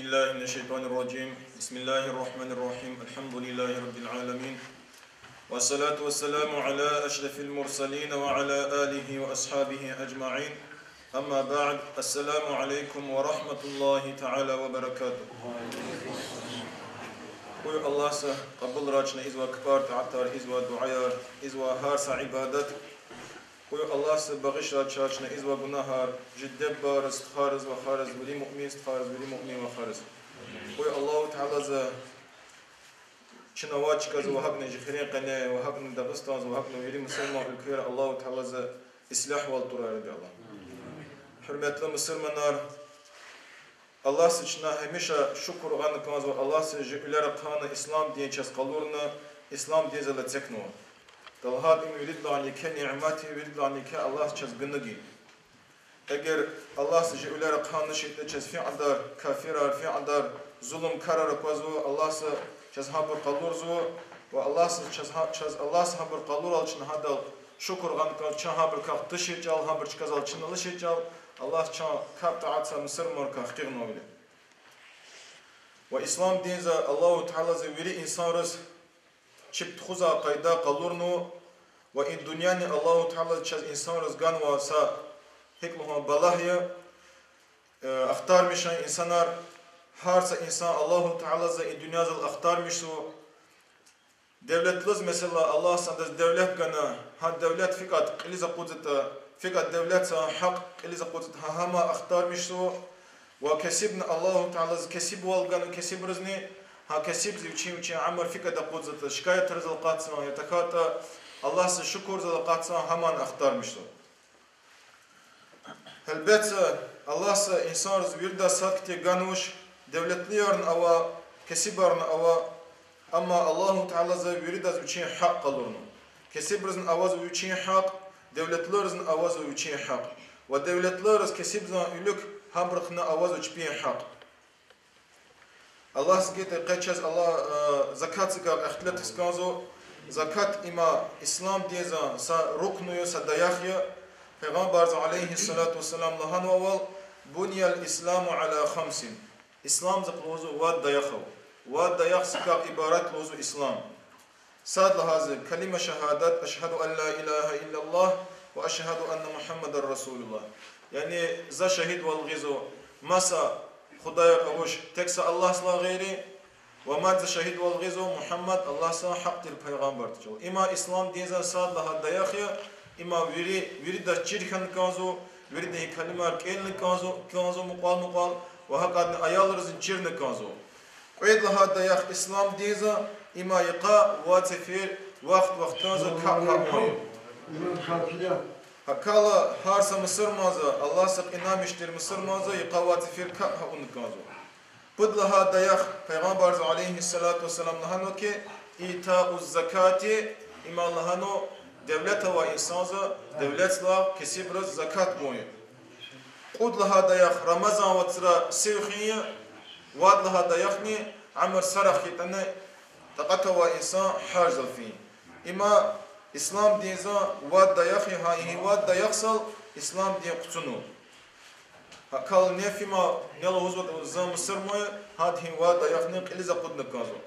بالله من الشيطان الرجيم بسم الله الرحمن الرحيم الحمد لله رب العالمين والصلاة والسلام على أشرف المرسلين وعلى آله وأصحابه أجمعين أما بعد السلام عليكم ورحمة الله تعالى وبركاته Buyur Allah'a kabul raçına izva kıpar ta'attar izva duayar izva harsa ibadet Buyur Allah'a bağış raçına izva günahar ciddeb barız kharız ve kharız veli mu'min kharız veli mu'min ve kharız Buyur Allahu Teala çınavaç kazı ve hakne jihrin qane ve hakne Dağıstan ve hakne veli Müslüman ülkeler Allahu Teala islah ve turar bi Allah Hürmetli Müslümanlar Allah sıçına hemişe şükür ganıkmaz ve Allah sıcı üler kanı İslam diye çes kalurna İslam diye zala tekno. Dalhat ümidli anike ni'meti ümidli anike Allah çes gınıgi. Eğer Allah sıcı üler kanı şiddet çes fi'adar kafirar fi'adar zulüm karar kazu Allah sı çes habur kalurzu ve Allah sı çes Allah sı habur kalur alçın hadal şükür ganıkmaz çan habur kalk dışı çal habur çıkazal çınılı şey çal Allah çan kap taatsa Mısır morka xqiqno bile. Ve İslam dinze Allahu Teala veri insanız çipt xuza qayda qalurnu ve in dünyani Allahu Teala çaz insanız gan ve sa hikmuha balahya axtarmışan insanlar harsa insan Allahu Teala in dünyazal axtarmışsu devletliz mesela Allah sanda devlet gana ha devlet fikat iliza qudzata Fakat devlet hak elize kutet hama aktarmıştı ve kesibne Allahu Teala kesib walgan kesib rızni ha kesib zivçi amel fakat kutet şikayet rızal qatsan yatakata Allah se şükür zal qatsan haman aktarmıştı. Elbette Allah se insan virda sakti ganuş devletlilerin ava kesibarın ava ama Allahu Teala virda zivçi hak kalurnu. Kesib rızın avaz zivçi hak devletlerin avazı için hak ve devletler kesibzan ülük hamrıkna avazı için hak. Allah sıkıntı kaçız Allah zakat sıkar ihtilat sıkanzo zakat ima İslam diyezan sa ruknuyu sa dayakya Peygamber aleyhissalatu vesselam lahan vaval bunyal İslamu ala khamsin İslam zıklozu vad dayakhav vad dayak sıkar ibaret lozu İslam Sad lahazı kelime şehadet eşhedü en la ilahe illallah ve eşhedü enne Muhammeden Resulullah. Yani za şehid vel gizo masa Khudaya kavuş teksa Allah sla gayri ve mad za şehid vel gizo Muhammed Allah sla haktır peygamber tçol. İma İslam diyezan sad laha dayakya ima viri da çirkan kanzo viri de kelime kelni kanzo muqal ve hakadni ayallarızın çirni kanzo. Uyed laha dayak İslam diyezan İma yıqa vatefir vaktanza ka'ka'u. Hakala harsa Mısır mazı Allah sak inamiştir Mısır mazı yıqa vatefir ka'ka'un kanzo. Budlaha dayak Peygamber aleyhissalatu vesselam lahano ki ita'uz zakati ima lahano devlet ve insanza devletla kesibraz zakat boyu. Budlaha dayak Ramazan ve sıra sevhiye vadlaha dayakni amr sarakitane تقطع إنسان حرز فيه إما إسلام دينزا واد دايخي هاي واد دايخسل إسلام دين قتنو هكال نفيما نلو هزوت زام سرمي هذه واد دايخني إلزا قد نكازو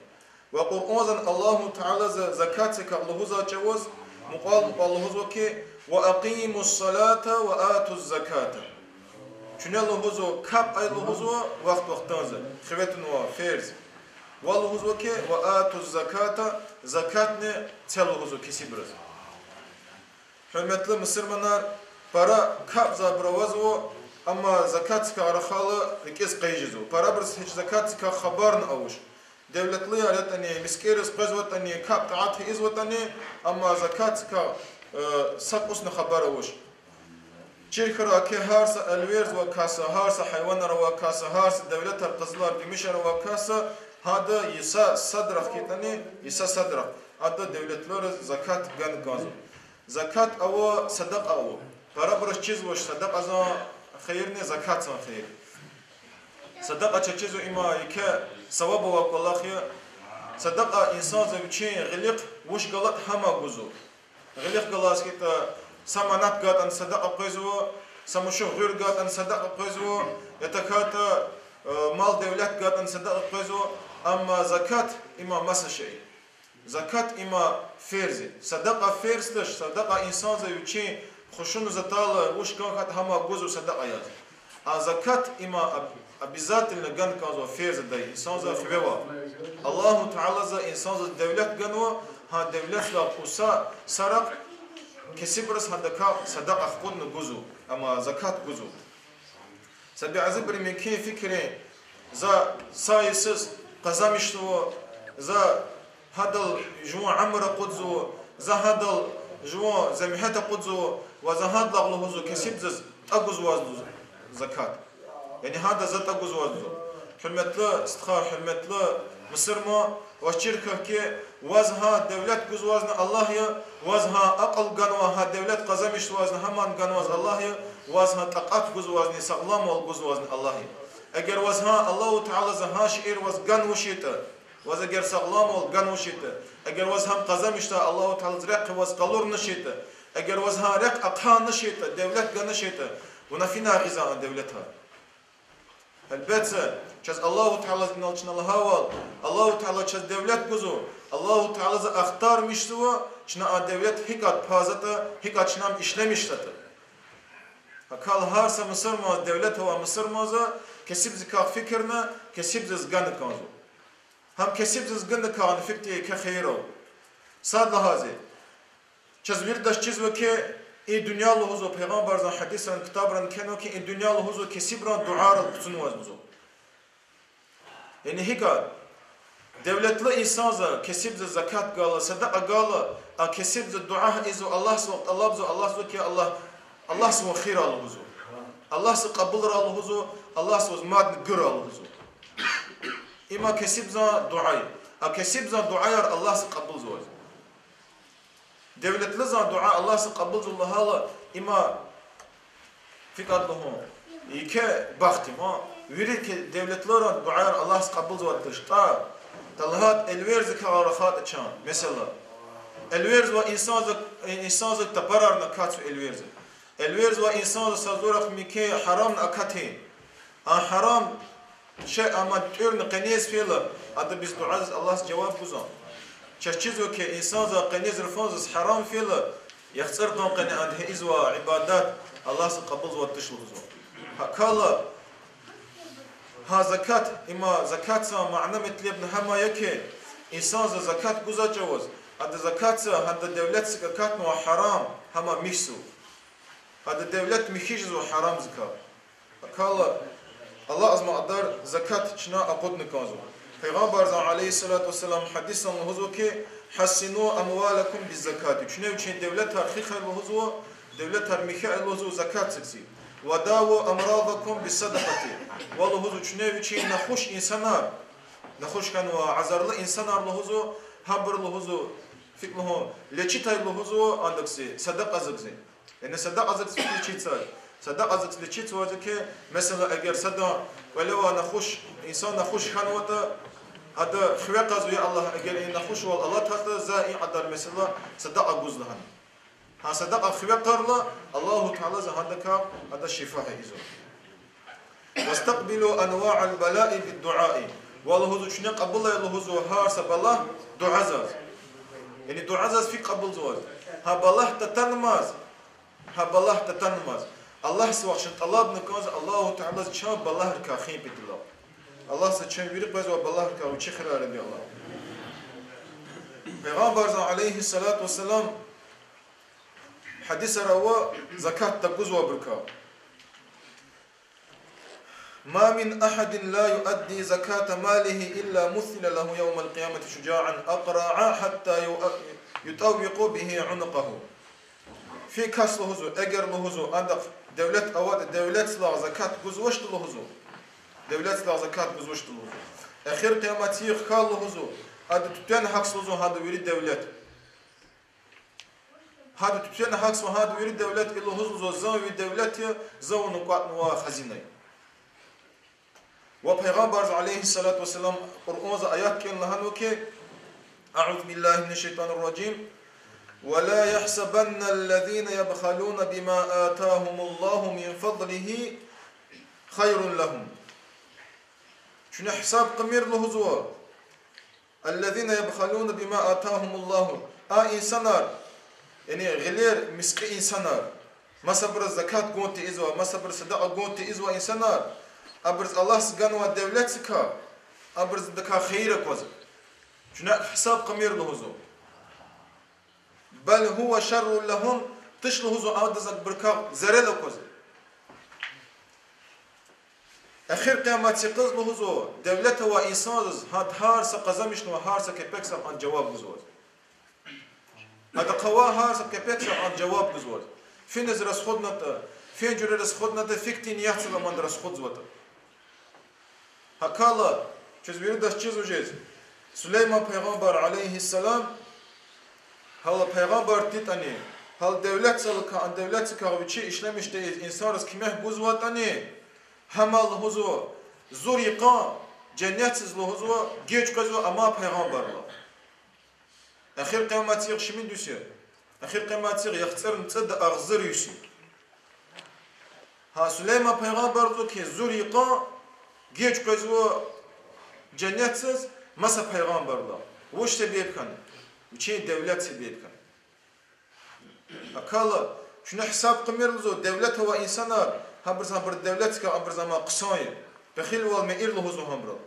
وقرآن الله تعالى زكاتك الله هزا جوز مقال الله هزو كي وأقيموا الصلاة وآتوا الزكاة شنو الله هزو كاب أي الله هزو وقت وقتانزا خبتن وفيرز Vallahuzu ki ve atuz zakata zakat ne teluhuzu kesibiriz. Hürmetli Müslümanlar para kabza bravazo ama zakat ka arahalı rikes qayjizu. Para bir hiç zakat ka habarın avuş. Devletli yaratani miskeriz qazvatani kab taat izvatani ama zakat ka sakusna habar avuş. Çirkara ki harsa elverz ve kasa harsa hayvanlar ve kasa harsa devletler qızlar bimişar ve kasa Hada yisa sadrak kitani yisa sadrak. Hada devletler zakat gan gazo. Zakat ava sadak ava. Para bir çiz var sadak azan hayır ne zakat san hayır. Sadak açı çizo ima iki sevabı ve kullahya. Sadak insan zevçin gılık vuş galat hama guzo. Gılık galas kita samanat gatan sadak aqızo. Samushu gür gatan sadak aqızo. Yatakata mal devlet gadın sadaka koyzo ama zakat ima masa şey. Zakat ima ferzi. Sadaka ferzdir. Sadaka insan zayıfçı خوشون زتاله وش كان خد هما جزء صدقة ياد. الزكاة إما بذات الجن كازو فيز داي إنسان ذا خبوا. الله تعالى ذا إنسان ذا دولة جنوا ها دولة لا قصة سرق كسبرس هذا صدقة خود نجزء أما زكاة جزء. سبي عزبر من كي فكرة ذا سايسس قزامشتو ذا هذا جوا عمر قدزو ذا هذا جوا زميحة قدزو وزهاد لغلوزو كسبز أجوز وزن زكاة يعني هذا زت أجوز وزن حرمتله استخار حرمتله مصر ما وشركة كي وزها دولة جوز وزن الله يا وزها أقل جنوا ها دولة قزمش وزن همان جنواز الله يا وزها تقات جوز وزن سقلام والجوز وزن الله يا أجر وزها الله تعالى زهاش إير وز جن وشيته وزجر سقلام والجن وشيته أجر وزهم قزمش الله تعالى زرق وز قلور نشيته اگر وزها رق اقها نشيته دولت نشيته ونفينا غذاء دولتها البيت چاز الله تعالى نالچن الله هوال الله تعالى چاز دولت گزو الله تعالى اختار مشتوا چنا دولت هيكات پازته هيكات چنام işlemiştete akal harsa Mısır maz devlet hava Mısır mazı kesib zikak fikirne kesib zgân kanzo ham kesib zgân kan fikti ke khayro sad lahazi چزویر داشت چیز و که این دنیا لحظه پیغمبر زن حدیث رن کتاب رن کنو که این دنیا لحظه کسی بران دعا را بسون وزنزو یعنی هیکا devletli insan za kesib za zakat gala sadaka gala a kesib za dua izo Allah subhanahu Allah subhanahu ki Allah subhanahu khir alhuzu Allah subhanahu qabul alhuzu Allah subhanahu mad gir alhuzu ima kesib za dua a kesib za dua Allah subhanahu qabul zo devletli za dua Allah se qabul zullahala ima fikadluhu ike baxtim ha viri ki devletler dua Allah se qabul zulatışta talhat elverz ka rahat çan mesela elverz ve insan za taparar na kat elverz ve insan za sazurak mike haram akati haram şey ama tür qaniz fiila adı biz dua Allah cevap buzan چشيزو كي إنسان ذا قنيز الفوز حرام فيلا يخسر دون قني عنده إزوا عبادات الله سقبل زوا تشلوزو هكالا ها زكاة إما زكاة سا معنى مثل ابن هما يكي إنسان ذا زكاة جوزا جوز هذا زكاة سا هذا دولة زكاة مو حرام هما ميسو هذا دولة مخيج زوا حرام زكاة هكالا الله أزما أدار زكاة شنا أقود نكازو Peygamber aleyhissalatu vesselam hadis anlahuzu ki hassinu amwalakum biz zakati. Çünkü için devlet tarhikha alhuzu, devlet tarmihi alhuzu zakat sıksı. Ve davu amradakum bis sadakati. Valhuzu çünkü için nahuş insanlar, nahuş kan ve azarlı insanlar alhuzu, habr alhuzu, fikruhu leçit alhuzu andıksı, sadaka zıksı. Yani sadaka zıksı leçit say. Sadaka zıksı leçit var ki mesela eğer sadaka velev nahuş insan nahuş kan ve هذا خواقة زوي الله أجل إن خوش والله تحت زائي عدار مثلا صدق أجوز لهن ها صدق خواقة الله تعالى زهدك هذا الشفاء إزو واستقبلوا أنواع البلاء بالدعاء والله هذا شنو قبل الله هذا هار سبلا دعاء زاز يعني دعاء زاز في قبل زواج ها بالله تتنماز ها بالله تتنماز الله سواء شن طلب نكاز الله تعالى شاب بالله الكاخين بدله Allah seçen biri bazı Allah kavu çıkar ediyor Allah. Peygamber aleyhissalatu vesselam hadis rawa zakat taquz ve berka. Ma min ahadin la yuaddi zakata malihi illa muthila lahu yawm al-qiyamati shuja'an aqra'a hatta yutawwiqu bihi 'unqahu. Fi kaslu huzu eğer huzu adak devlet avad devlet la zakat guzwashtu huzu. Devlet la zakat guzwashtu huzu. Akhir qiyamati yaqalu huzu. Hadi tutan haksızı hadi veri devlet. Hadi tutan haksız hadi veri devlet illa huzu zawi devlet zawnu qatnu wa khazina. Ve Peygamber aleyhissalatu vesselam Kur'an'da ayet kendilerine ki A'udhu billahi mineşşeytanirracim ve la yahsabannellezine yebhalun bima atahumullahu min fadlihi hayrun lahum شنو حساب قمير لهزوا الذين يبخلون بما آتاهم الله إنسانار يعني غير مسك إنسانار ما صبر الزكاة قونت إزوا ما صبر صدقة قونت إزوا إنسانار أبرز الله سجنوا الدولة كا أبرز دكا خيرك وز شنو حساب قمير لهزوا بل هو شر لهم تشلهزوا أودزك بركا زرلك وز أخير قيامات يقز لهزوا دولته وإنسان هاد هارس قزمش نو هارس كبكس عن جواب بزوج هذا قوا هارس كبكس عن جواب بزوج فين نزرس خدنا فين جرس خدنا فيكتين يحصل من درس خد زوجته هكذا شو بيردش شيء جيز سليمان پیغمبر عليه السلام هلا پیغمبر تيتاني هل دولت سالك عن دولت كاويتشي إسلامش ده إنسان رس كمه بزوجتاني همال هزو زوریقا جنیتسز لهزو گیج کزو اما پیغمبر لا اخیر قیامتی شمین دوسیه اخیر قیامتی یختر نتد اغزر یوسی ها سلیمان پیغمبر دو که زوریقا گیج کزو جنیتسز مسا پیغمبر لا وش تبیب کنه وچه دولت تبیب کنه اکالا شنو حساب قمیر لزو دولت و انسانار هم برز الدولة كأبرز ما قصاية بخيل والمئير لهزو همرا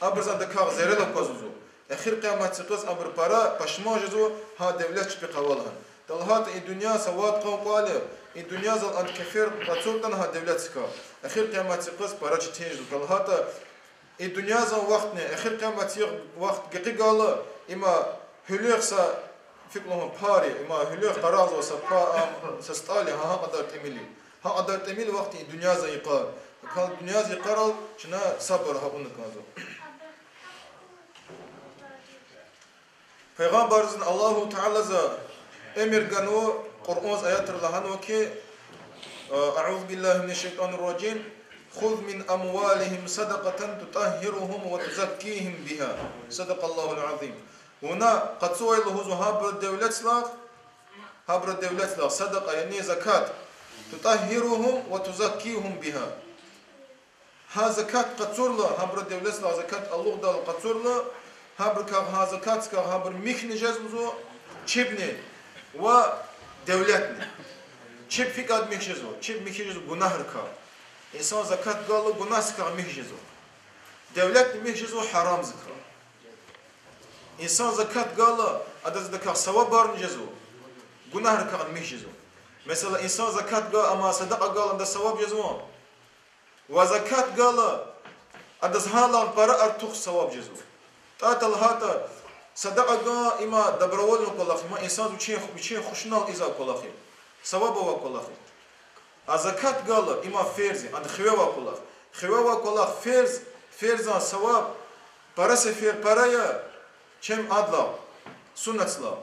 أبرز دكار زيرلا كازوزو أخير قيامات تقص أبر برا بشما جزو ها دولة بقوالها دلهات الدنيا سواد قوم قاله الدنيا زال أن كفير رسولتنا ها دولة كا أخير قيامات تقص برا تيجو دلهات الدنيا زال وقتنا أخير قيامات وقت قي قاله إما هلوخسا فكلهم باري إما هلوخ قراز وسبا سستالي ها قدر تملي ها قدر تميل وقت الدنيا زي قال كان الدنيا زي قرال شنا صبر ها بون كازو پیغمبر الله تعالى ز امر غنو قرآن آيات الله وكي اعوذ بالله من الشيطان الرجيم خذ من اموالهم صدقة تطهرهم وتزكيهم بها صدق الله العظيم هنا قد سوى له هابر الدولة لا صدقة يعني زكاة تطهرهم وتزكيهم بها ها زكاة قطور لا هبر الدولة لا زكاة الله دال قطور لا هبر كه ها زكاة كه هبر مخن جزمزو چبني و دولتني چب فيقاد مخجزو چب مخجزو گناه ركا إنسان زكاة قال گناه سكه مخجزو دولتني مخجزو حرام زكا إنسان زكاة قال أدز دكه ثواب بارن جزو گناه ركا مخجزو مثلا إنسان زكاة قال أما صدقة قال عند ثواب جزوان وزكاة قال عند هالان برا أرتوخ ثواب جزو تاتل هاتا صدقة قال إما دبرول نقول ما إنسان بيشين خوشنال إذا قول ثواب هو قول الزكاة قال إما فرز عند خواه قول خواه فرزان ثواب برا سفير برايا كم عدلا سنة لا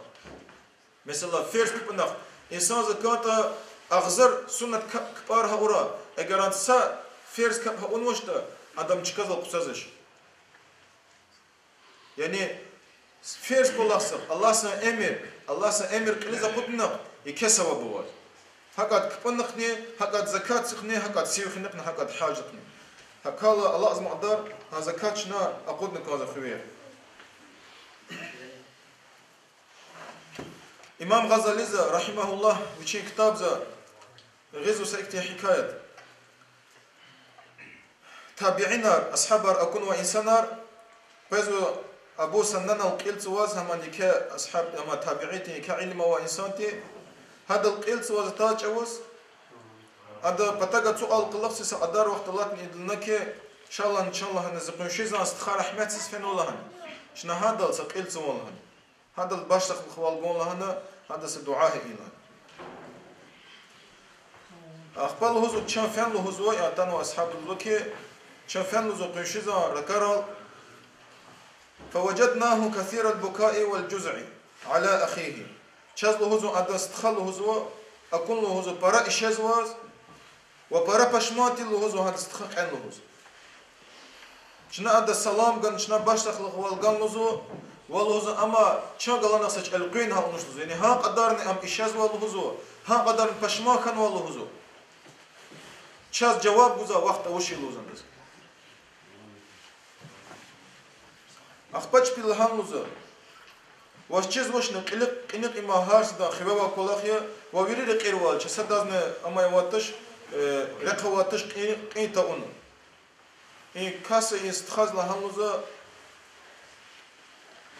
مثلا فرز بنخ إنسان زكاة أغزر سنة كبارها ورا أجر أنت سا فرز كبها أنوشتا أدم تشكذا قصازش يعني فرز بالله سب الله سا أمر كليزا قطنا يكسوا بواز هكذا كبنخني هكذا زكاة سخني هكذا سيرخني هكذا حاجتني هكذا الله عز وجل هذا زكاة شنا أقودنا كذا خويه إمام غزالي رحمه الله وشين كتاب غزو سيكتي حكاية تابعين أصحاب أكون وإنسانار بيزو أبو سننا وقيل سواز همان يكا أصحاب أما تابعيتي كعلم وإنسانتي هذا القيل سواز تاج أوز هذا بتاعة سؤال قلقسي سأدار وقت الله نيدلناك إن شاء الله نزقون شيء زان استخار أحمد سفين الله شنا هذا سقيل سوال هذا البشر الخوال قول لهنا هذا سدعاء إله أخبار الهزو كان فين الهزو يعتنوا أصحاب الوكي كان فين الهزو قنشيزا ركرال فوجدناه كثير البكاء والجزع على أخيه شاز الهزو أدا استخل الهزو أكون الهزو برا إشازواز وبرا بشماتي الهزو هذا استخل عن الهزو شنا أدا السلام قن شنا باشتخ الخوال قن الهزو والهزو أما شغلنا نسج القين ها ونشتو يعني ها قدرني أم إشاز والهزو ها قدرني بشماكن والهزو شاز جواب جزا وقت وشي لوزن أخبرش بالهاموزة واشجز وشنا قلق إما هارس دا خبابا كولاخيا وويري رقيروال شسدازنا أما يواتش رقواتش قيتا أون إن كاسة يستخاز لهاموزة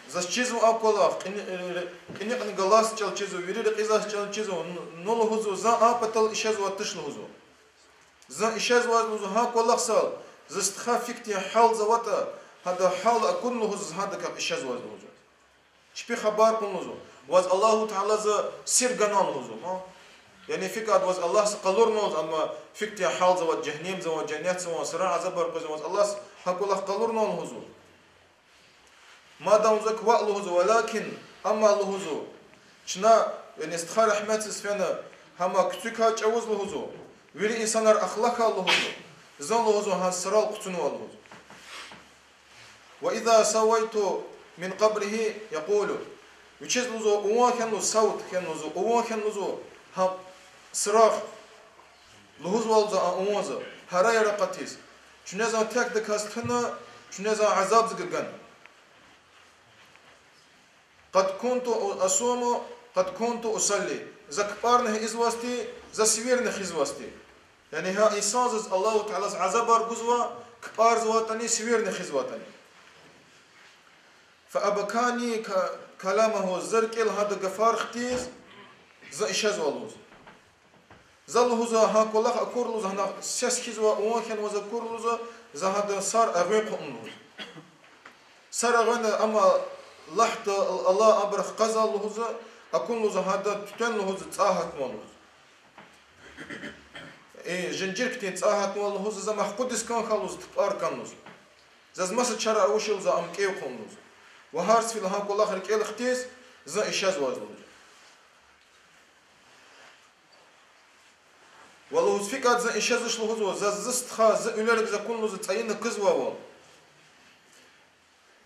زاشجز وأكولاخ قلق نغلاس چلچزو ويري رقيزاس چلچزو نولو هزو زان آبتل إشاز واتش لهزو زان إشاز واتلهزو ها كولاخ سال زستخا فيكتي حال زواتا هذا حال أكون لهزو هذا كاب إشاز واتلهزو شبي خبر كنوزو واز الله تعالى ز سير جنان لوزو ما يعني فكرة واز الله سقلور نوز أما فكرة حال زوات جهنم زوات جنات زوات سراء عذاب برقز واز الله هقول الله قلور نول هزو ما دام زك وقت لهزو ولكن أما لهزو شنا يعني استخار رحمة سفينة هما كتوكا جوز لهزو ويري إنسانار أخلاقها لهزو زن لهزو هان سراء قتنوا لهزو وإذا سويتو من قبره يقول ويشز لزو أوان كان لزو صوت كان لزو أوان كان لزو هم صراخ لهز والزا أوانزا هرايا رقاتيس شنزا تاك دكاستنا شنزا عذاب زقرقان قد كنت أصوم قد كنت أصلي زكبارنه إزواستي زسويرنه خزواستي يعني ها إنسان الله تعالى عذاب أرجوزوا كبار زواتني سويرنه خزواتني فأبكاني كلامه الزرقل هذا قفار ختيز ز إشاز والوز زلهوز ها كلها أكورلوز هنا سيسكيز وأوكن وز أكورلوز ز هذا صار أغيق أملوز صار أغيق أما لحظة الله أبرخ قزا لهوز أكونلوز هذا تتن لهوز تأهت مالوز جنجير كتير تأهت مالوز زما قدس كان خلوز تبار كانوز زز مسا شرع أوشيل ز أمكيو خلوز وهارس في الهام كل آخر كيل اختيس زا إشاز وازلوج والله فكرة زا إشاز شلوه زا زست خا زا أولارك زا كون لوز تعين كزوا وال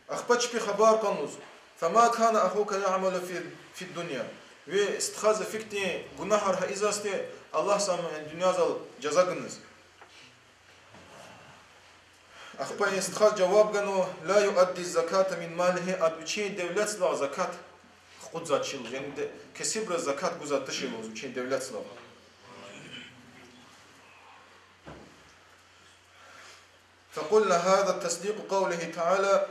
أخبتش في خبار قنوز فما كان أخوك يعمل في الدنيا واستخاذ فكتي جناحر هإزاستي الله سامع الدنيا زال جزاكنز أخبار استخاذ جواب جنو لا يؤدي الزكاة من ماله أدوشين دولة لا زكاة خود زات شيل يعني كسبر الزكاة جزات تشيل وزوجين دولة لا فقلنا هذا التصديق قوله تعالى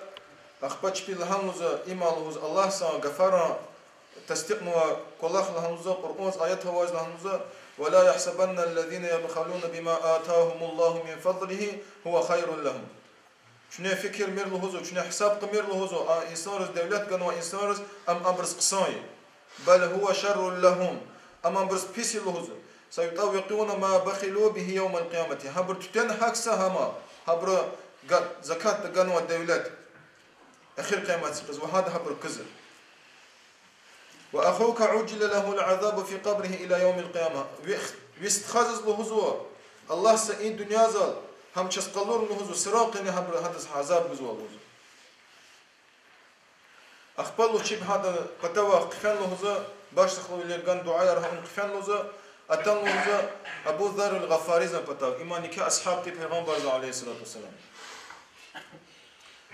أخبار شبيه لهموز إما الله سان غفارا تصديق نوا كلاه لهموز قرآن آيات هواز لهموز ولا يحسبن الذين يبخلون بما آتاهم الله من فضله هو خير لهم شنو فكر مير لهوزو شنو حساب قمير لهوزو إنسانرز دولت قنوا إنسانرز أم أمرز قصاي بل هو شر لهم أم أمرز بيسي لهوزو سيطوقون ما بخلوا به يوم القيامة هبر تتن حكسا هما هبر زكاة قنوا الدولت أخير قيامة وهذا هبر كزر وأخوك عجل له العذاب في قبره إلى يوم القيامة ويستخزز لهزو الله سئين دنيا زال هم تشسقلور لهزو سراقني هبر هذا عذاب بزوال لهزو أخبروا شيء هذا قتوا قفان لهزو باش تخلوا للجان دعاء رهم قفان لهزو أتن لهزو أبو ذر الغفاري زن بتاع إيماني كأصحاب پیغمبر عليه الصلاة والسلام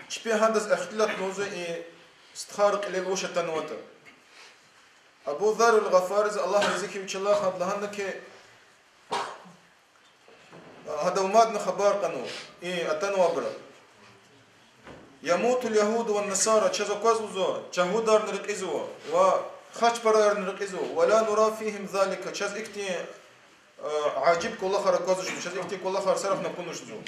شيء هذا اختلاط لهزو استخارق إلى الوشة تنوته أبو ذر الغفاري الله يزكي وش الله خد لهنك هذا ومادنا خبر قنو أتنوا برا يموت اليهود والنصارى شذا قزوزو شهودار نرقزو وخش برا نرقزو ولا نرى فيهم ذلك شذ إكتي عاجب كل آخر قزوش شذ إكتي كل آخر صرف نكونش زو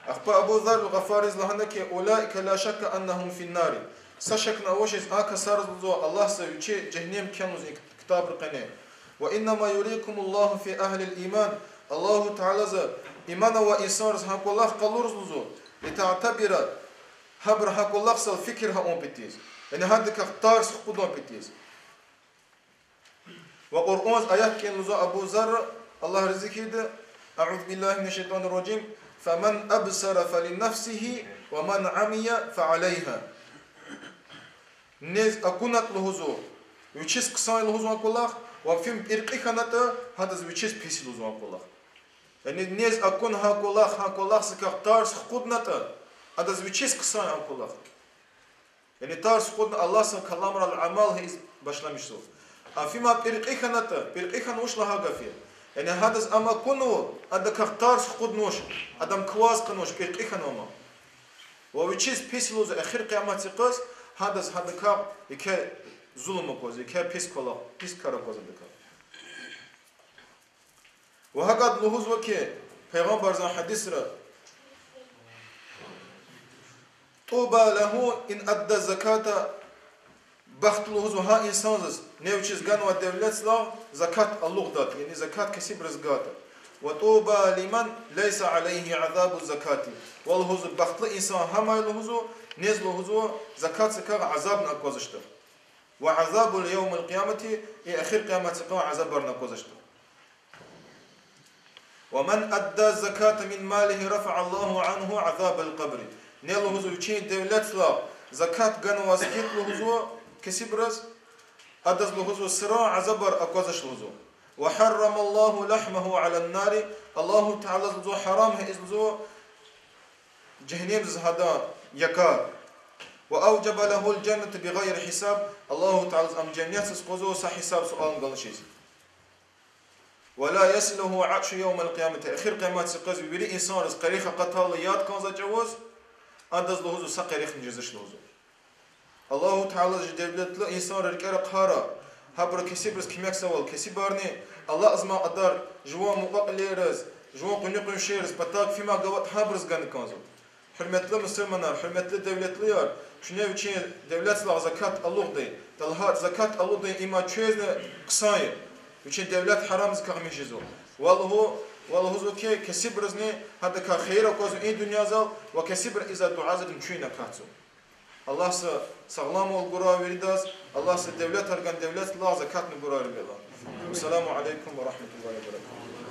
أخبر أبو ذر الغفاري لهنك أولئك لا شك أنهم في النار سشكنا وشيء آكسر الله سيجي جهنم كانوا كتاب القناة وإنما يريكم الله في أهل الإيمان الله تعالى إيمان وإنسان هاك الله قلور زو لتعتبر هبر هاك الله سال فكر هون بتيز يعني هذا كختار سخودون بتيز وقرآن آيات كان لزو أبو ذر الله رزقه أعوذ بالله من الشيطان الرجيم فمن أبصر فلنفسه ومن عمي فعليها نز أكونت لهزو ويشيس قصان لهزو أقولك وفيم إرقي خانته هذا ويشيس بيسي لهزو أقولك يعني نز أكون هقولك سكختار سخودنته Adaz viçes kısa an kulak. Yani tarz kod Allah sa kalamar al amal hiz başlamıştı. Afima pirqihanata pirqihan ushla hagafi. Yani hadaz ama kunu anda tarz kod noş adam kvaz kanoş pirqihan ama. Ve viçes pisloz ahir kıyamet siqas hadaz hadakaike zulüm kozike pis kola pis kara koz adaka. Ve hakat luhuz ve ki Peygamber zan hadisra Tuba lahu in adda zakata bahtluhu ha insanız nevçiz gan ve devletla zakat Allah dat yani zakat kesib rızgata ve tuba liman leysa aleyhi azabu zakati valhuzu bahtlı insan hamayluhu nezluhu zakat sakar azab nakozuştur ve azabul yevmil kıyameti ahir kıyamet sakar azab nakozuştur ve men adda zakata min malihi rafa'allahu anhu azabel kabri Neluhuzu için devletla zakat gan vasket luhuzu kesibraz adas luhuzu sıra azabar akwazaş luhuzu ve harramallahu lahmahu alan nari Allahu Teala luhuzu haram he izluzu cehennem zhada yakar ve avcaba lahul cennet bi gayri hisab Allahu Teala am cennetsiz qozu sa hisab sual galışız ve la yasluhu atshu yawm al-qiyamah akhir qiyamat siqaz bi insan rizqariha qataliyat kan zacavuz Adaz luhuzu saqariq njizish luhuzu. Allahu Teala devletli insan rikara qara. Habra kesibris kimek saval kesibarni. Allah azma adar jwa muqaqleriz. Jwa qunqun şeriz. Patak fima gavat habriz gan kanzo. Hürmetli Müslümanlar, hürmetli devletliler. Şunev için devletla zakat Allah dey. Dalhat zakat Allah dey ima çözne qısayı. Üçün devlet haram zikagmişizo. Wallahu zuki kesibrizne hada ka khayra kozu in dünya zal ve kesibr iza duazet mçuyna katsu. Allah sa sağlam ol gura veridas. Allah sa devlet argan devlet la zakat ne gura veriyor. Esselamu aleyküm ve rahmetullahi ve berekatuhu.